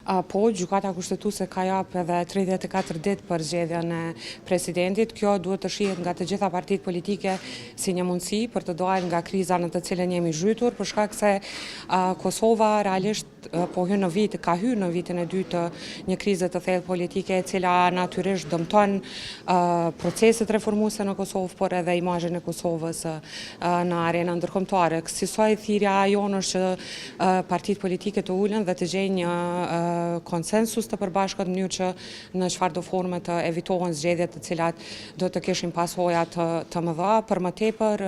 Po, gjykata kushtetuese ka jap edhe 34 ditë për zgjedhjen e presidentit. Kjo duhet të shihet nga të gjitha partitë politike si një mundësi për të dalë nga kriza në të cilën jemi zhytur, për shkak se Kosova realisht ka hyrë në vitin e dytë të një krize të thellë politike, e cila natyrisht dëmton proceset reformuese në Kosovë, por edhe imazhin e Kosovës në arenën ndërkombëtare. Kësaj thirrja jonë është që partitë politike të ulen dhe të gjejnë një konsensus të përbashkët në mënyrë që në çfarëdo forme të evitohen zgjedhjet të cilat do të kishin pasoja të mëdha. Për më tepër,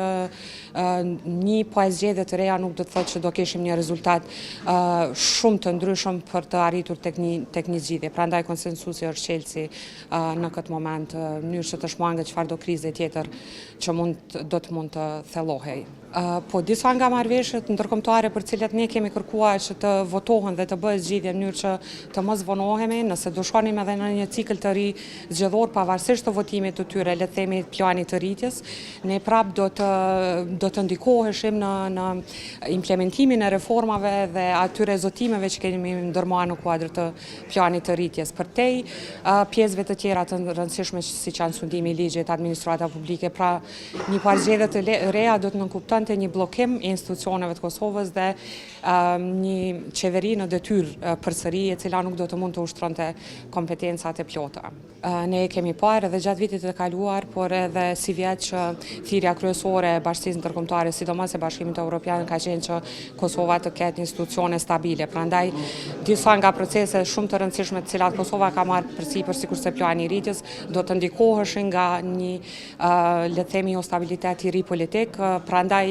një zgjedhje të reja nuk do të thotë që do kishim një rezultat shumë të ndryshëm për të arritur tek një zgjidhje. Prandaj konsensusi është çelësi në këtë moment, në mënyrë që të shmanget çfarëdo krize tjetër që do të mund të thellohej. Po disa nga marrëveshjet ndërkombëtare për cilat ne kemi kërkuar që të votohen dhe të bëhet zgjidhje në mënyrë që të mos vonohemi, nëse do shkonim edhe në një cikël të ri zgjedhor pavarësisht të votimit të tyre, le të themi planit të rritjes, ne prap do të ndikoheshim në implementimin e reformave dhe atyre zotimeve që kemi ndërmarrë në kuadër të planit të rritjes. Përtej pjesëve të tjera të rëndësishme siç janë sundimi i ligjit, administrata publike, pra një parë zgjedhje të reja do të nënkuptonte një bllokim i institucioneve të Kosovës dhe një qeveri në detyrë përsëri, e cila nuk do të mund të ushtronte kompetencat e plota. Ne kemi parë edhe gjatë vitit të kaluar, por edhe si vjet që thirrja kryesore e bashkisë ndërkombëtare, sidomos e Bashkimit Evropian, ka qenë që Kosova të ketë institucione stabile. Prandaj disa nga procese shumë të rëndësishme të cilat Kosova ka marrë përsipër, sikurse plani i rritjes, do të ndikoheshin nga një le të themi jo stabilitet i ri politik. Prandaj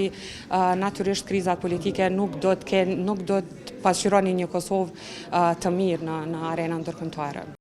natyrisht krizat politike nuk do të pasqyronin një Kosovë të mirë në arenën ndërkombëtare.